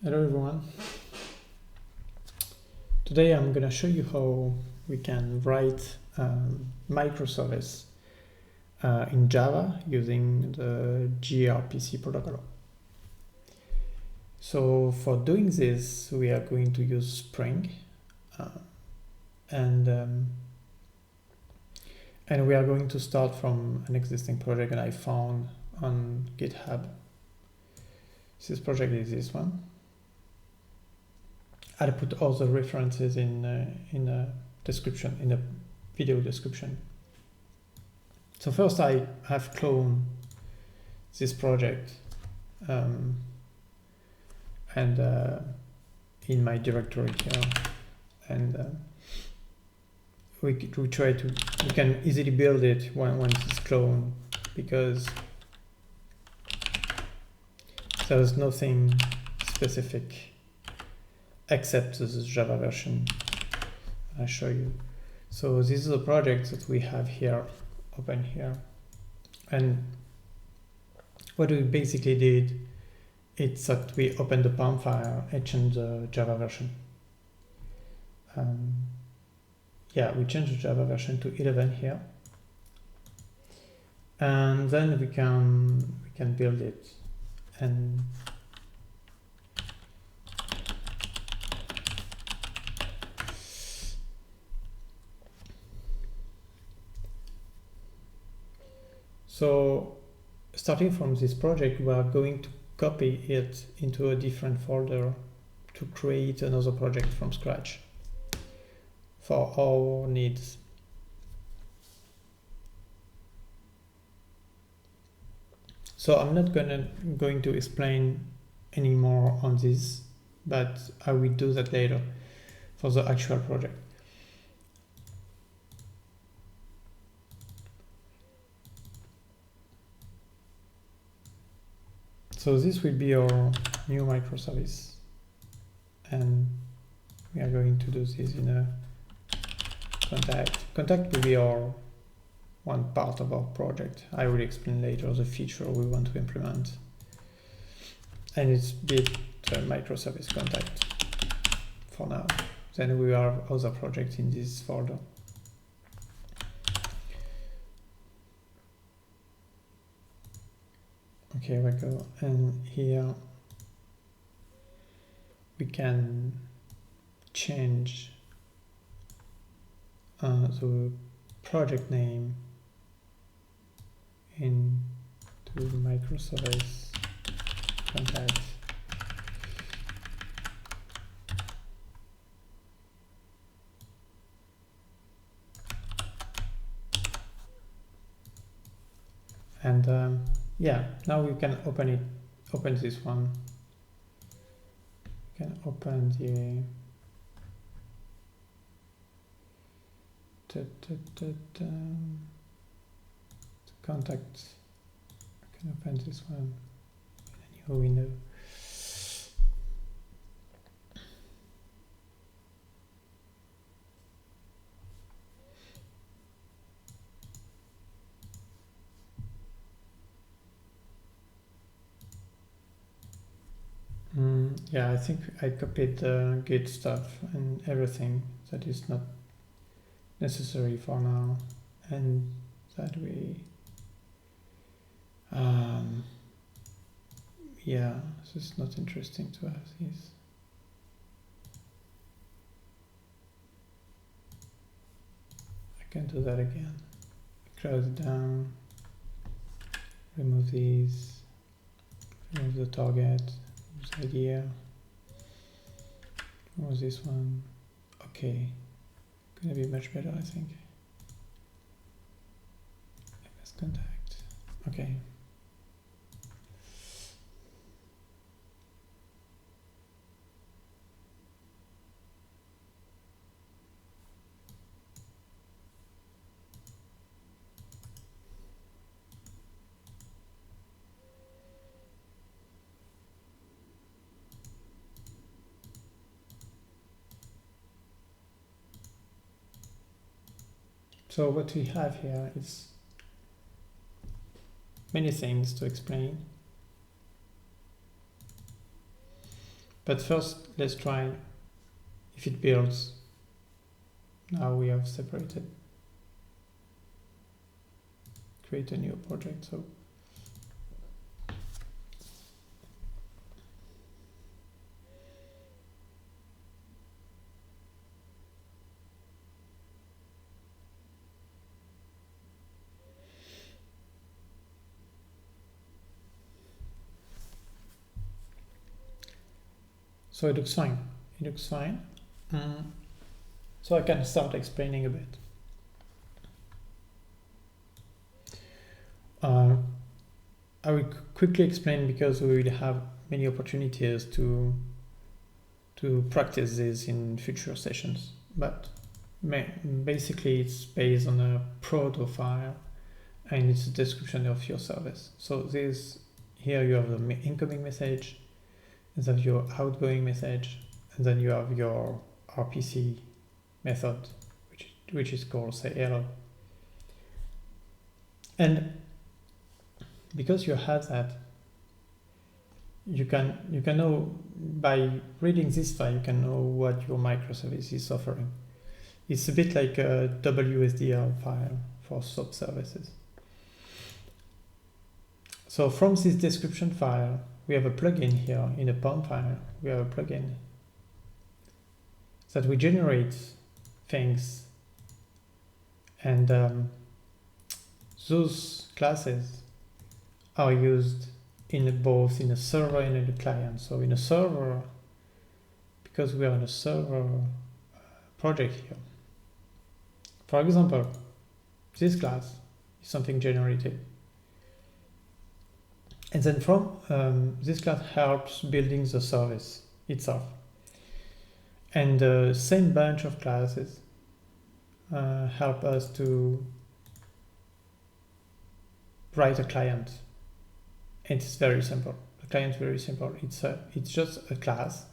Hello everyone. Today I'm going to show you how we can write microservice in Java using the gRpc protocol. So for doing this, we are going to use Spring and we are going to start from an existing project that I found on GitHub. This project is this one. I'll put all the references in the description, in the video description. So first I have cloned this project and in my directory here, and we can easily build it once it's cloned, because there's nothing specific except this Java version I'll show you. So this is a project that we have here, open here. And what we basically did, it's that we opened the PAM file and changed the Java version. We changed the Java version to 11 here. And then we can build it. And so starting from this project, we are going to copy it into a different folder to create another project from scratch for our needs. So I'm not going to explain any more on this, but I will do that later for the actual project. So this will be our new microservice, and we are going to do this in a contact. Contact will be our one part of our project. I will explain later the feature we want to implement, and it's bit microservice contact for now. Then we have other projects in this folder. Okay, we go, and here we can change the project name into microservice contact. And now we can open this one. We can open the contact. I can open this one in a new window. I think I copied the Git stuff and everything that is not necessary for now, and that we this is not interesting to us. This I can do that again. Close it down, remove these, remove the target, remove the idea, remove this one. Okay, gonna be much better, I think. MS contact. Okay. So what we have here is many things to explain, But first, let's try if it builds. Now we have separated. Create a new project. So it looks fine. It looks fine. So I can start explaining a bit. I will quickly explain because we will have many opportunities to practice this in future sessions. But basically, it's based on a proto file, and it's a description of your service. So here you have the incoming message, and then your outgoing message, and then you have your RPC method, which is called say hello. And because you have that, you can know by reading this file, you can know what your microservice is offering. It's a bit like a WSDL file for sub services. So from this description file, we have a plugin here in a POM file. We have a plugin that we generate things, and those classes are used in both in a server and in a client. So in a server, because we are in a server project here, for example, this class is something generated. And then from this class helps building the service itself. And the same bunch of classes help us to write a client. It's very simple. The client is very simple. It's just a class,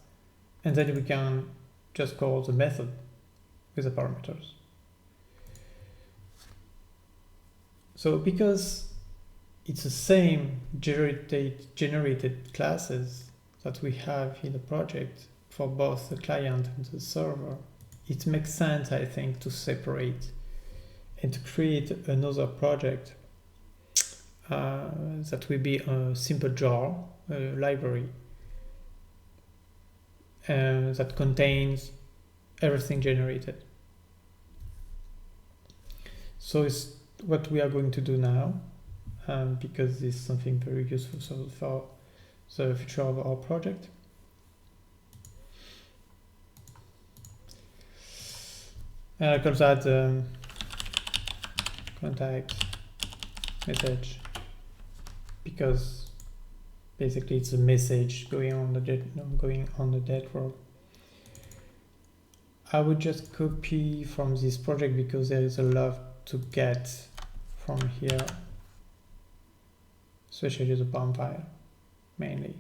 and then we can just call the method with the parameters. So because it's the same generated classes that we have in the project for both the client and the server, it makes sense, I think, to separate and to create another project that will be a simple jar, a library that contains everything generated. So it's what we are going to do now, because this is something very useful for the future of our project. And I call that contact message, because basically it's a message going on the network. I would just copy from this project because there is a lot to get from here, especially the POM file mainly.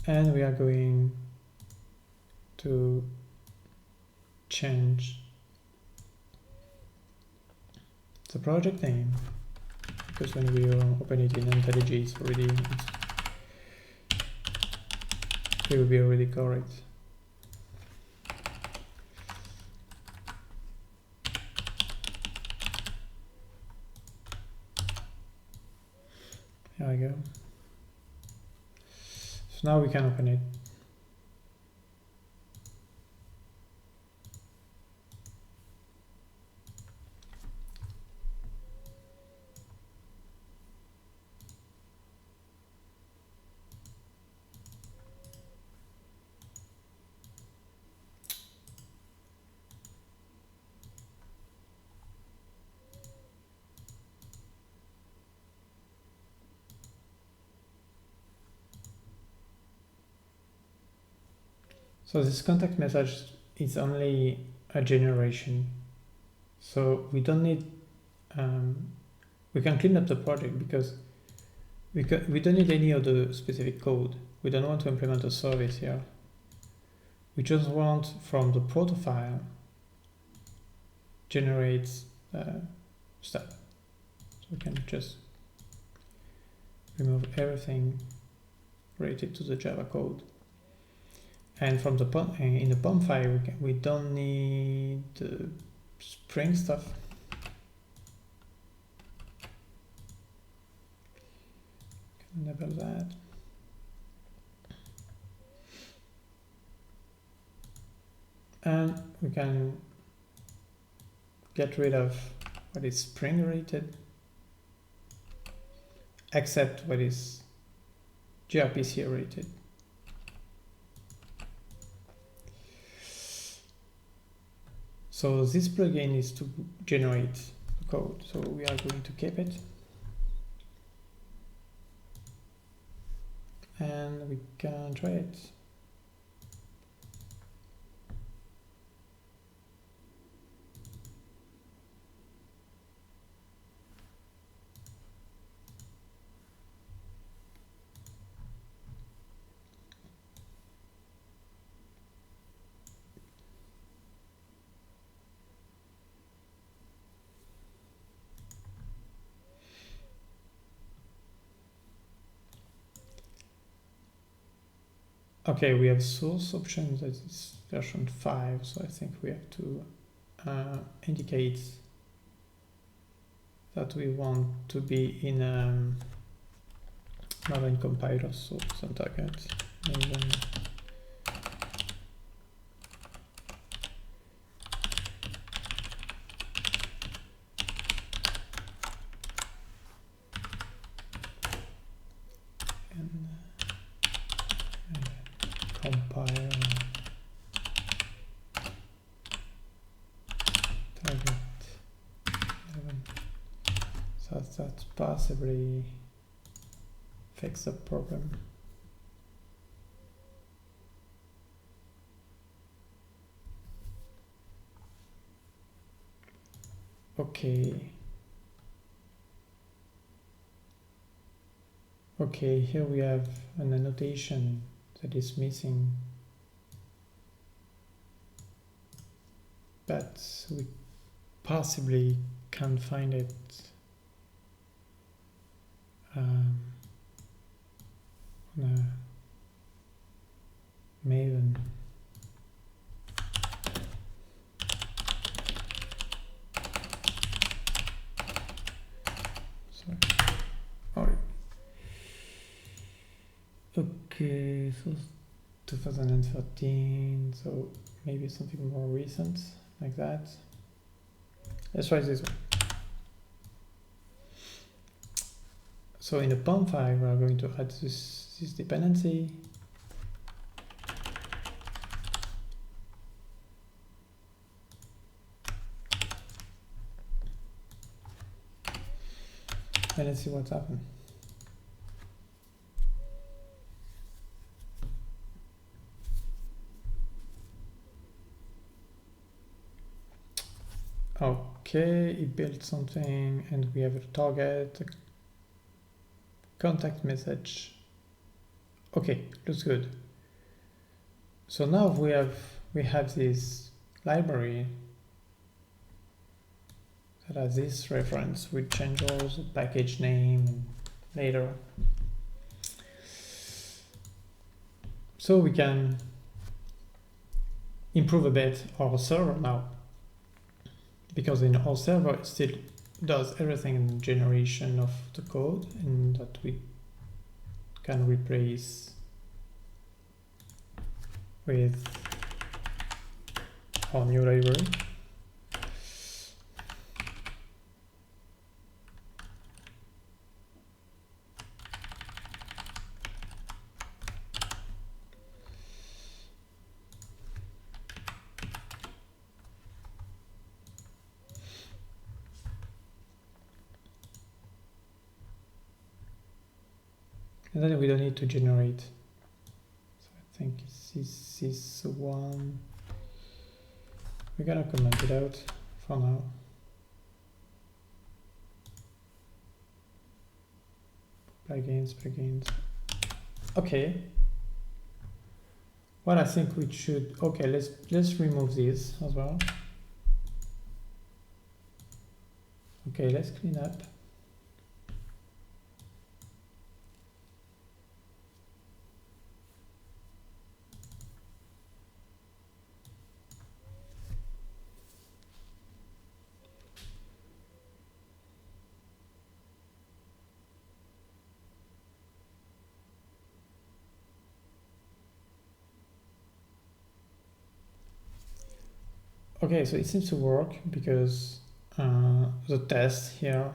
And we are going to change the project name, because when we open it in IntelliJ, it will be already correct. There we go. So now we can open it. So this contact message is only a generation. So we don't need, we can clean up the project because we don't need any of the specific code. We don't want to implement a service here. We just want from the proto file generate stuff. So we can just remove everything related to the Java code. And from the in the POM file, we don't need the Spring stuff. Enable that. And we can get rid of what is Spring related, except what is gRpc related. So this plugin is to generate the code. So we are going to keep it. And we can try it. Okay, we have source option that is version 5, so I think we have to indicate that we want to be in Maven compiler source and target. Maven. Compile target 11. So that possibly fix the problem. Okay. Okay, here we have an annotation that is missing, but we possibly can't find it on a Maven. Sorry. Oh. Okay, so 2013, so maybe something more recent like that. Let's try this one. So in the POM file, we are going to add this dependency. And let's see what's happened. Okay, it built something and we have a target, a contact message. Okay, looks good. So now we have this library that has this reference with changes, package name and later. So we can improve a bit our server now, because in our server it still does everything in generation of the code, and that we can replace with our new library. And then we don't need to generate. So I think this is the one. We're gonna comment it out for now. Plugins. Okay. Well, I think we should. Okay, let's remove this as well. Okay, let's clean up. Okay, so it seems to work because the test here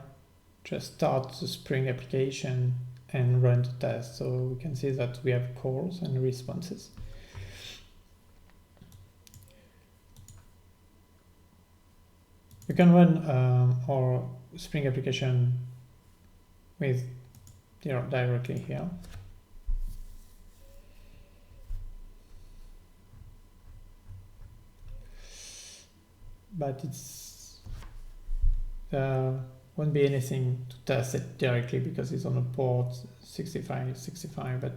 just starts the Spring application and run the test. So we can see that we have calls and responses. You can run our Spring application with directly here. But it's won't be anything to test it directly because it's on a port 65, but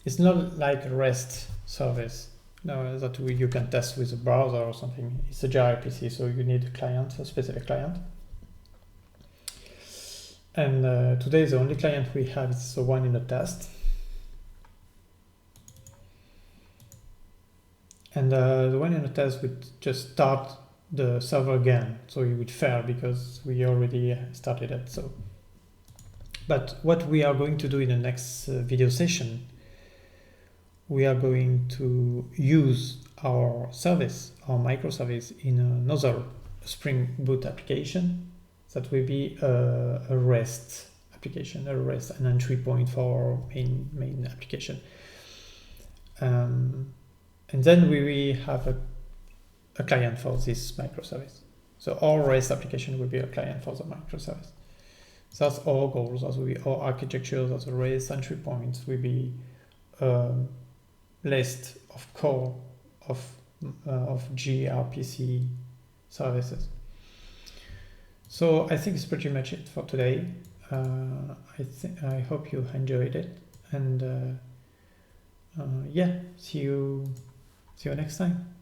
it's not like a REST service. No, that you can test with a browser or something. It's a gRpc, so you need a client, a specific client. And today the only client we have is the one in the test. And the one in the test would just start the server again, so it would fail because we already started it. So, but what we are going to do in the next video session, we are going to use our service, our microservice, in another Spring Boot application that will be a REST application, an entry point for our main application. And then we will have a client for this microservice. So our REST application will be a client for the microservice. So that's our goals. That will be our architecture. That the REST entry points will be list of core of gRpc services. So I think it's pretty much it for today. I hope you enjoyed it, and yeah, see you next time.